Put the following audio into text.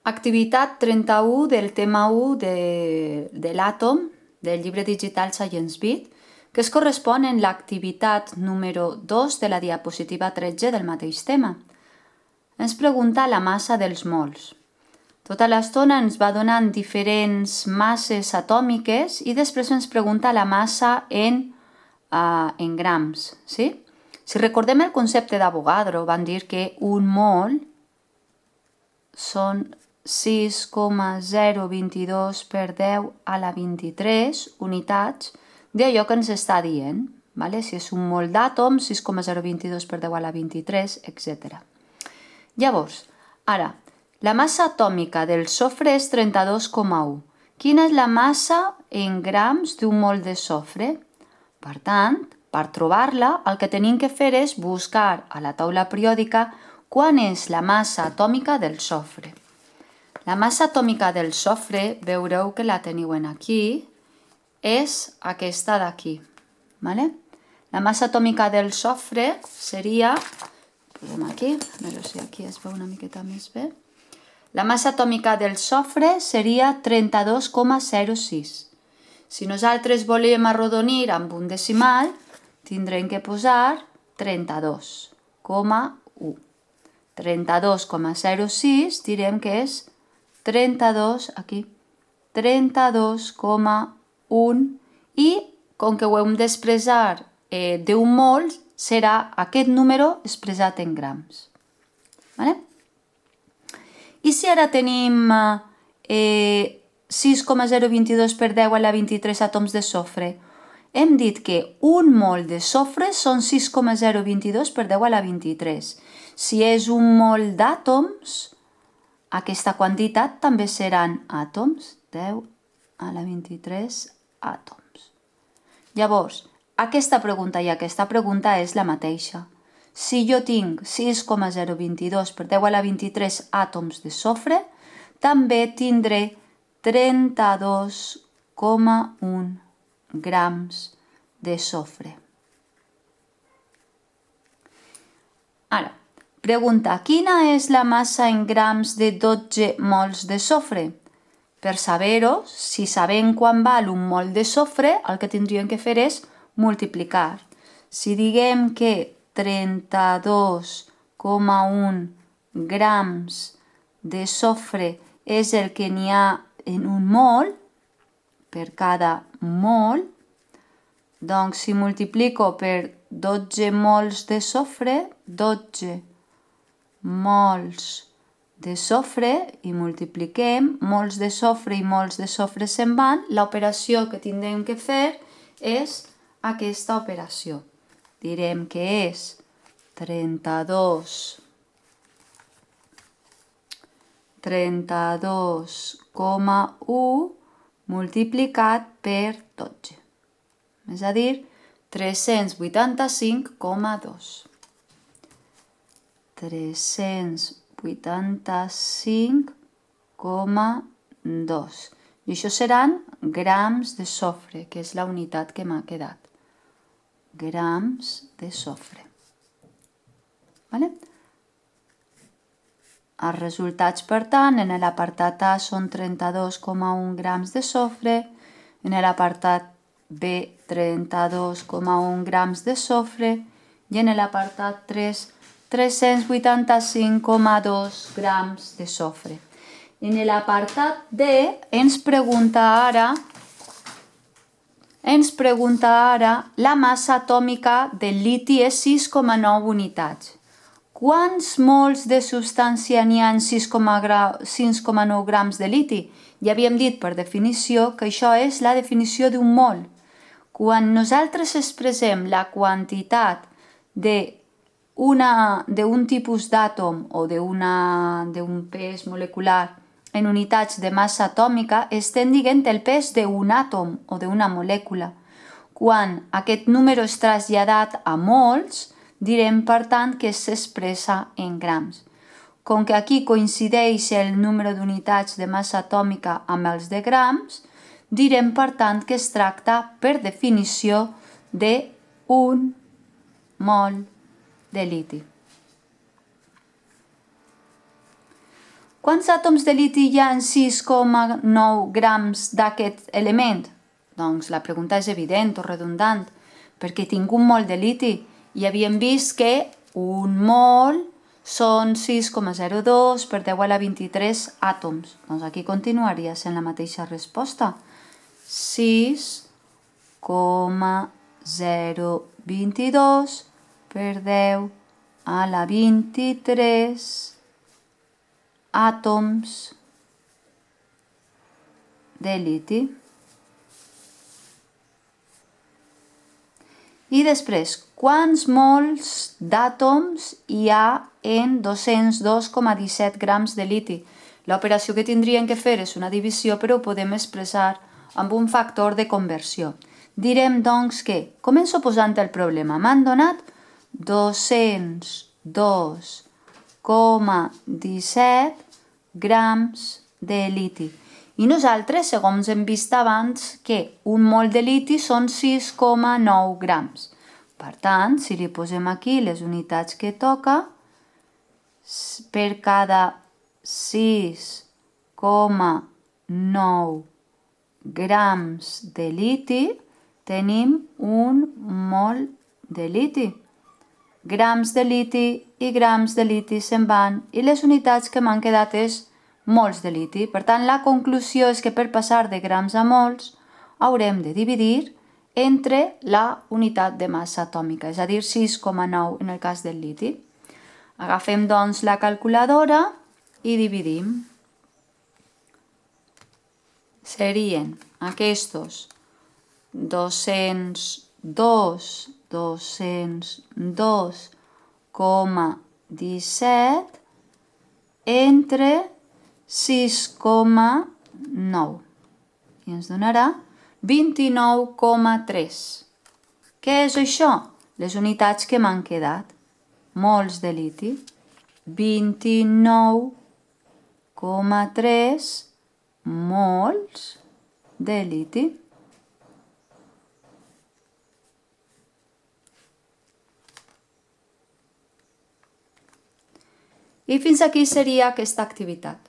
Activitat 31 del tema 1 de l'àtom del llibre digital Science Beat, que es correspon en l'activitat número 2 de la diapositiva 13 del mateix tema. Ens pregunta la massa dels mols. Tota l'estona ens va donant diferents masses atòmiques i després ens pregunta la massa en grams. Sí? Si recordem el concepte d'Avogadro, van dir que un mol són 6,022 per 10 a la 23 unitats d'allò que ens està dient. Vale? Si és un mol d'àtom, 6,022 per 10 a la 23, etc. Llavors, ara, la massa atòmica del sofre és 32,1. Quina és la massa en grams d'un mol de sofre? Per tant, per trobar-la, el que tenim que fer és buscar a la taula periòdica quan és la massa atòmica del sofre. La massa atòmica del sofre, veureu que la teniu aquí, és aquesta d'aquí. Vale? La massa atòmica del sofre seria, posem aquí, a veure si aquí es veu una miqueta més bé. La massa atòmica del sofre seria 32,06. Si nosaltres volem arrodonir amb un decimal, tindrem que posar 32,1. 32,06 direm que és 32, aquí, 32,1 i com que ho hem d'expressar d'un mol, serà aquest número expressat en grams. Vale? I si ara tenim 6,022 per 10 a la 23 àtoms de sofre, hem dit que un mol de sofre són 6,022 per 10 a la 23. Si és un mol d'àtoms, aquesta quantitat també seran àtoms, 10 a la 23 àtoms. Llavors, aquesta pregunta i aquesta pregunta és la mateixa. Si jo tinc 6,022 per 10 a la 23 àtoms de sofre, també tindré 32,1 grams de sofre. Ara, pregunta, quina és la massa en grams de 12 mols de sofre? Per saber-ho, si sabem quan val un mol de sofre, el que tindríem que fer és multiplicar. Si diguem que 32,1 grams de sofre és el que n'hi ha en un mol, per cada mol, doncs si multiplico per 12 mols de sofre, 12 mols de sofre i multipliquem, mols de sofre i mols de sofre se'n van, l'operació que tindrem que fer és aquesta operació. Direm que és 32,1 multiplicat per 12. És a dir, 385,2. 385,2. I això seran grams de sofre, que és la unitat que m'ha quedat. Grams de sofre. Vale? Els resultats, per tant, en l'apartat A són 32,1 grams de sofre, en l'apartat B 32,1 grams de sofre i en l'apartat 3 385,2 grams de sofre. En l'apartat D ens pregunta ara la massa atòmica del liti és 6,9 unitats. Quants mols de substància n'hi ha en 6,9 grams de liti? Ja havíem dit per definició que això és la definició d'un mol. Quan nosaltres expressem la quantitat d'un tipus d'àtom o d'un pes molecular en unitats de massa atòmica, estem dient el pes d'un àtom o d'una molècula. Quan aquest número és traslladat a mols, direm, per tant, que s'expressa en grams. Com que aquí coincideix el número d'unitats de massa atòmica amb els de grams, direm, per tant, que es tracta, per definició, d'un mol de liti. Quants àtoms de liti hi ha en 6,9 grams d'aquest element? Doncs la pregunta és evident o redundant, perquè tinc un mol de liti i havíem vist que un mol són 6,02 per 10 a la 23 àtoms. Doncs aquí continuaria sent la mateixa resposta. 6,022 per 10 a la 23 àtoms de liti. I després, quants mols d'àtoms hi ha en 202,17 grams de liti? L'operació que tindríem que fer és una divisió, però ho podem expressar amb un factor de conversió. Direm, doncs, que, començo posant el problema, m'han donat 202,17 grams de liti. I nosaltres, segons hem vist abans, que un mol de liti són 6,9 grams. Per tant, si li posem aquí les unitats que toca, per cada 6,9 grams de liti tenim un mol de liti. Grams de liti i grams de liti se'n van i les unitats que m'han quedat és mols de liti. Per tant, la conclusió és que per passar de grams a mols haurem de dividir entre la unitat de massa atòmica, és a dir, 6,9 en el cas del liti. Agafem, doncs, la calculadora i dividim. Serien aquests 202,17 entre 6,9 i ens donarà 29,3. Què és això? Les unitats que m'han quedat. Mols de liti. 29,3 mols de liti. I fins aquí seria aquesta activitat.